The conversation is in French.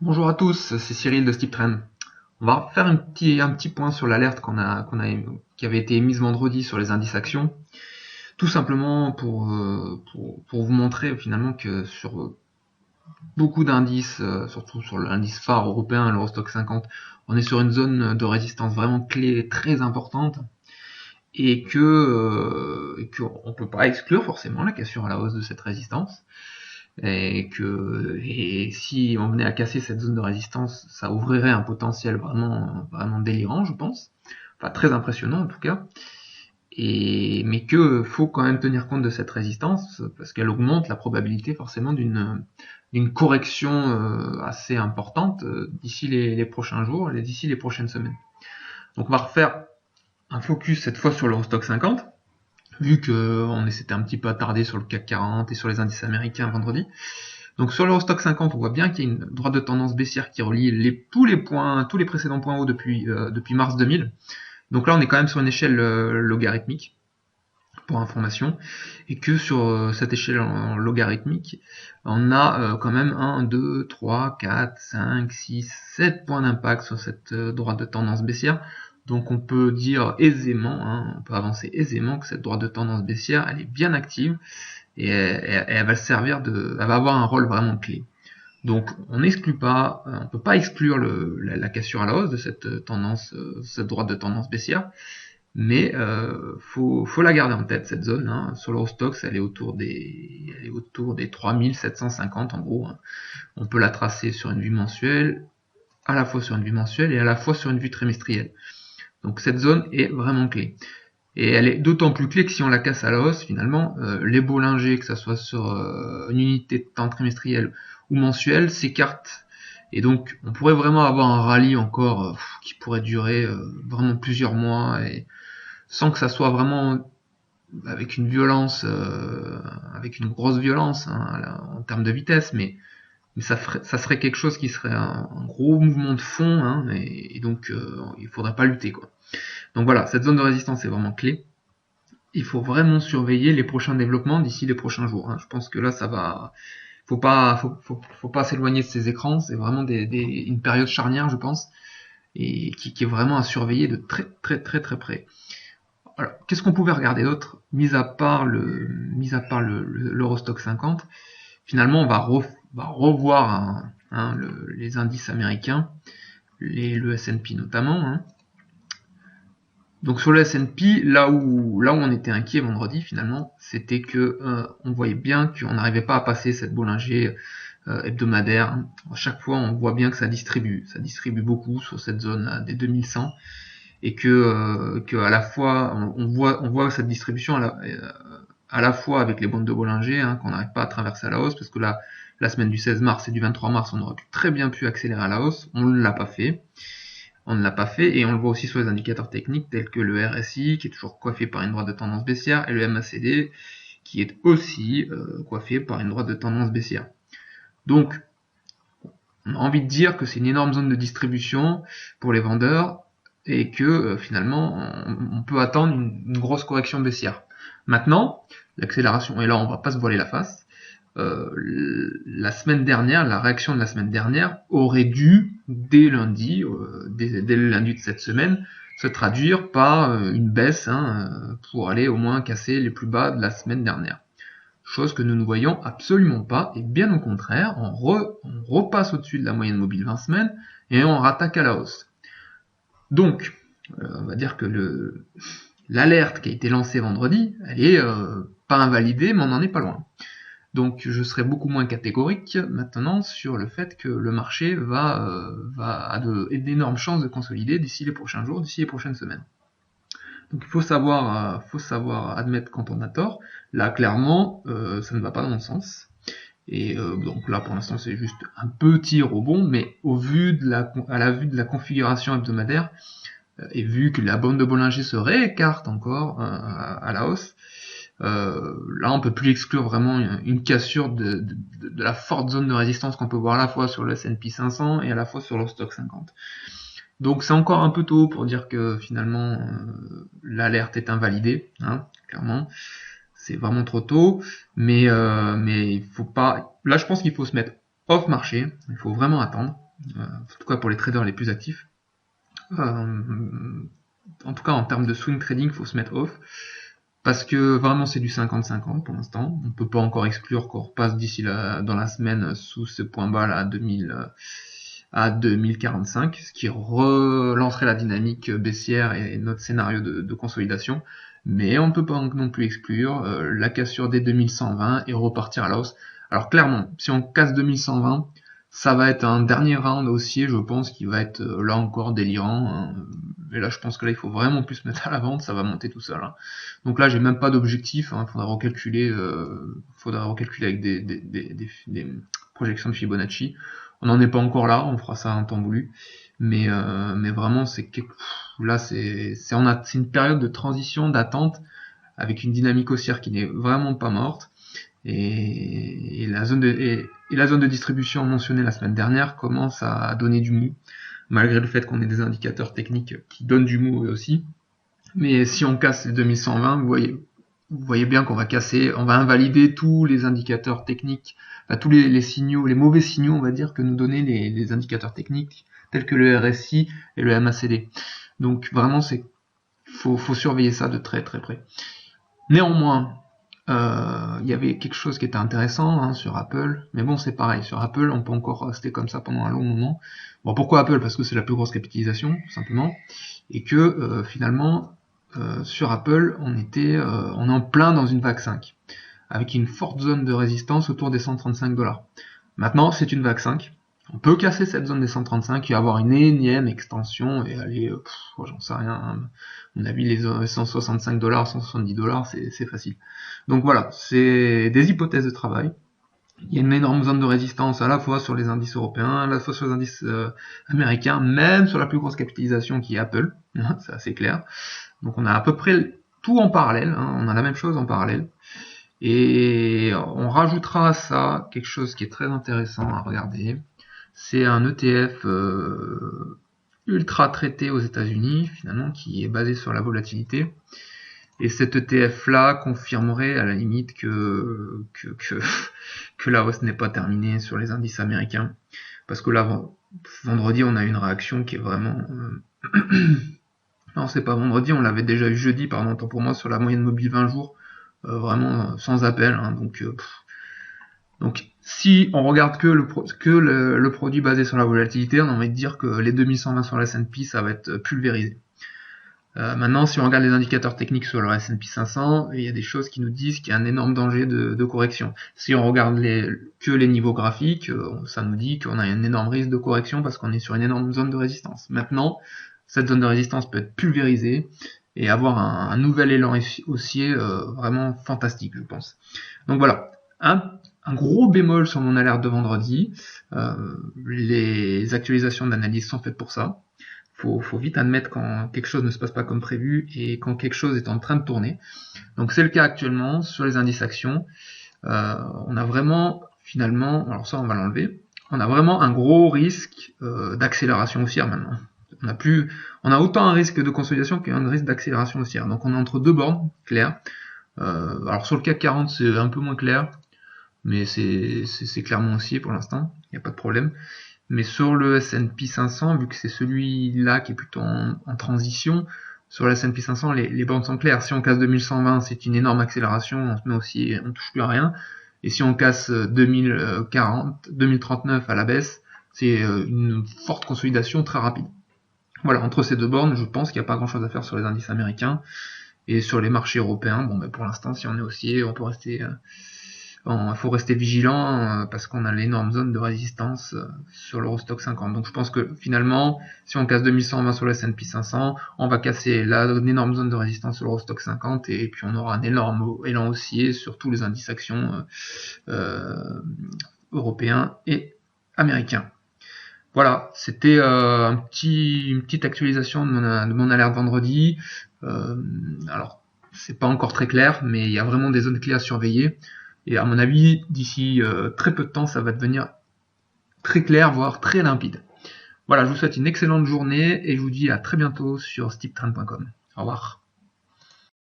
Bonjour à tous, c'est Cyril de StipTrend. On va faire un petit point sur l'alerte qui avait été émise vendredi sur les indices actions. Tout simplement pour vous montrer finalement que sur beaucoup d'indices, surtout sur l'indice phare européen, l'Eurostoxx 50, on est sur une zone de résistance vraiment clé très importante et que on peut pas exclure forcément la cassure à la hausse de cette résistance. Et si on venait à casser cette zone de résistance, ça ouvrirait un potentiel vraiment délirant, je pense. Enfin, très impressionnant en tout cas. Mais que faut quand même tenir compte de cette résistance parce qu'elle augmente la probabilité forcément d'une correction assez importante d'ici les prochains jours, d'ici les prochaines semaines. Donc on va refaire un focus cette fois sur l'Eurostoxx 50, vu qu'on s'était un petit peu attardé sur le CAC 40 et sur les indices américains vendredi. Donc sur l'Eurostoxx 50, on voit bien qu'il y a une droite de tendance baissière qui relie tous les précédents points hauts depuis mars 2000. Donc là, on est quand même sur une échelle logarithmique, pour information, et que sur cette échelle logarithmique, on a quand même 1, 2, 3, 4, 5, 6, 7 points d'impact sur cette droite de tendance baissière. Donc on peut dire aisément, on peut avancer aisément que cette droite de tendance baissière, elle est bien active et elle va servir elle va avoir un rôle vraiment clé. Donc on n'exclut pas, on peut pas exclure la cassure à la hausse de cette cette droite de tendance baissière, mais faut la garder en tête cette zone. Sur l'Eurostoxx, elle est autour des 3750 en gros. On peut la tracer sur une vue mensuelle, à la fois sur une vue mensuelle et à la fois sur une vue trimestrielle. Donc cette zone est vraiment clé. Et elle est d'autant plus clé que si on la casse à la hausse, finalement, les Bollinger, que ce soit sur une unité de temps trimestrielle ou mensuelle, s'écartent. Et donc, on pourrait vraiment avoir un rallye encore qui pourrait durer vraiment plusieurs mois, et sans que ça soit vraiment avec une violence, avec une grosse violence en termes de vitesse, mais ça serait quelque chose qui serait un gros mouvement de fond, et donc il faudrait pas lutter, quoi. Donc voilà, cette zone de résistance est vraiment clé. Il faut vraiment surveiller les prochains développements d'ici les prochains jours. Je pense que là, ça va. Faut pas s'éloigner de ces écrans. C'est vraiment une période charnière, je pense, et qui est vraiment à surveiller de très très très très près. Alors, qu'est-ce qu'on pouvait regarder d'autre, mis à part l'Eurostoxx 50? Finalement, va revoir les indices américains, le S&P notamment. Donc sur le S&P, là où on était inquiet vendredi finalement, c'était que on voyait bien qu'on n'arrivait pas à passer cette Bollinger hebdomadaire. À chaque fois, on voit bien que ça distribue beaucoup sur cette zone des 2100, et que à la fois on voit cette distribution à la fois avec les bandes de Bollinger, qu'on n'arrive pas à traverser à la hausse, parce que la semaine du 16 mars et du 23 mars, on aurait très bien pu accélérer à la hausse, on ne l'a pas fait. On ne l'a pas fait, et on le voit aussi sur les indicateurs techniques tels que le RSI qui est toujours coiffé par une droite de tendance baissière, et le MACD qui est aussi coiffé par une droite de tendance baissière. Donc on a envie de dire que c'est une énorme zone de distribution pour les vendeurs, et que finalement on peut attendre une grosse correction baissière. Maintenant, l'accélération, et là on va pas se voiler la face, la semaine dernière, la réaction de la semaine dernière aurait dû, dès lundi, dès le lundi de cette semaine, se traduire par une baisse pour aller au moins casser les plus bas de la semaine dernière. Chose que nous ne voyons absolument pas, et bien au contraire, on repasse au-dessus de la moyenne mobile 20 semaines et on rattaque à la hausse. Donc, on va dire que l'alerte qui a été lancée vendredi, elle est pas invalidée, mais on n'en est pas loin. Donc je serai beaucoup moins catégorique maintenant sur le fait que le marché a d'énormes chances de consolider d'ici les prochains jours, d'ici les prochaines semaines. Donc il faut savoir admettre quand on a tort. Là clairement, ça ne va pas dans mon sens. Et donc là pour l'instant c'est juste un petit rebond, mais à la vue de la configuration hebdomadaire, et vu que la bande de Bollinger se réécarte encore à la hausse, là on peut plus exclure vraiment une cassure de la forte zone de résistance qu'on peut voir à la fois sur le S&P 500 et à la fois sur l'Eurostoxx 50. Donc c'est encore un peu tôt pour dire que finalement l'alerte est invalidée, clairement. C'est vraiment trop tôt, mais il faut pas. Là je pense qu'il faut se mettre off marché, il faut vraiment attendre. en tout cas pour les traders les plus actifs. En tout cas en termes de swing trading, il faut se mettre off, parce que vraiment c'est du 50-50 pour l'instant. On peut pas encore exclure qu'on repasse d'ici dans la semaine sous ce point bas là à 2045, ce qui relancerait la dynamique baissière et notre scénario de consolidation. Mais on ne peut pas non plus exclure la cassure des 2120 et repartir à la hausse. Alors clairement, si on casse 2120, ça va être un dernier round haussier, je pense, qui va être là encore délirant. Hein. Et là, je pense que là, il faut vraiment plus se mettre à la vente, ça va monter tout seul. Hein. Donc là, j'ai même pas d'objectif. Hein. Faudra recalculer avec des projections de Fibonacci. On n'en est pas encore là, on fera ça un temps voulu. Mais vraiment, là, c'est une période de transition, d'attente, avec une dynamique haussière qui n'est vraiment pas morte. Et la zone de distribution mentionnée la semaine dernière commence à donner du mou, malgré le fait qu'on ait des indicateurs techniques qui donnent du mou eux aussi. Mais si on casse les 2120, vous voyez bien qu'on va on va invalider tous les indicateurs techniques, enfin, tous les signaux, les mauvais signaux, on va dire, que nous donnaient les indicateurs techniques, tels que le RSI et le MACD. Donc vraiment, faut surveiller ça de très très près. Néanmoins, il y avait quelque chose qui était intéressant hein, sur Apple, mais bon c'est pareil, sur Apple on peut encore rester comme ça pendant un long moment. Bon, pourquoi Apple? Parce que c'est la plus grosse capitalisation, tout simplement, et que finalement sur Apple on est en plein dans une vague 5, avec une forte zone de résistance autour des 135 $. Maintenant c'est une vague 5, on peut casser cette zone des 135 et avoir une énième extension et aller, j'en sais rien, hein. À mon avis les 165 $, 170 $, c'est facile. Donc voilà, c'est des hypothèses de travail. Il y a une énorme zone de résistance à la fois sur les indices européens, à la fois sur les indices américains, même sur la plus grosse capitalisation qui est Apple, c'est assez clair. Donc on a à peu près tout en parallèle, hein, on a la même chose en parallèle. Et on rajoutera à ça quelque chose qui est très intéressant à regarder. C'est un ETF ultra traité aux États-Unis, finalement, qui est basé sur la volatilité. Et cet ETF-là confirmerait à la limite que la hausse n'est pas terminée sur les indices américains. Parce que là, vendredi, on a une réaction qui est vraiment... non, c'est pas vendredi, on l'avait déjà eu jeudi, pardon, tant pour moi, sur la moyenne mobile 20 jours. Vraiment sans appel. Hein, donc si on regarde que le produit basé sur la volatilité, on a envie de dire que les 2120 sur la S&P, ça va être pulvérisé. Maintenant, si on regarde les indicateurs techniques sur le S&P 500, il y a des choses qui nous disent qu'il y a un énorme danger de correction. Si on regarde que les niveaux graphiques, ça nous dit qu'on a un énorme risque de correction parce qu'on est sur une énorme zone de résistance. Maintenant, cette zone de résistance peut être pulvérisée et avoir un nouvel élan haussier vraiment fantastique, je pense. Donc voilà, un gros bémol sur mon alerte de vendredi. Les actualisations d'analyse sont faites pour ça. Faut vite admettre quand quelque chose ne se passe pas comme prévu et quand quelque chose est en train de tourner. Donc c'est le cas actuellement sur les indices actions. On a vraiment finalement, alors ça on va l'enlever, on a vraiment un gros risque d'accélération haussière maintenant. On a autant un risque de consolidation qu'un risque d'accélération haussière. Donc on est entre deux bornes claires. Alors sur le CAC 40 c'est un peu moins clair, mais c'est clairement haussier pour l'instant, il n'y a pas de problème. Mais sur le S&P 500, vu que c'est celui-là qui est plutôt en transition, sur le S&P 500, les bornes sont claires. Si on casse 2120, c'est une énorme accélération, on se met aussi, on touche plus à rien. Et si on casse 2039 à la baisse, c'est une forte consolidation très rapide. Voilà, entre ces deux bornes, je pense qu'il n'y a pas grand-chose à faire sur les indices américains. Et sur les marchés européens, bon, ben pour l'instant, si on est haussier, on peut rester... il faut rester vigilant parce qu'on a l'énorme zone de résistance sur l'Eurostock 50. Donc je pense que finalement, si on casse 2120 sur le S&P 500, on va casser l'énorme zone de résistance sur l'Eurostock 50 et puis on aura un énorme élan haussier sur tous les indices actions européens et américains. Voilà, c'était une petite actualisation de mon alerte vendredi. Alors, c'est pas encore très clair, mais il y a vraiment des zones clés à surveiller. Et à mon avis, d'ici très peu de temps, ça va devenir très clair, voire très limpide. Voilà, je vous souhaite une excellente journée et je vous dis à très bientôt sur steeptrend.com. Au revoir.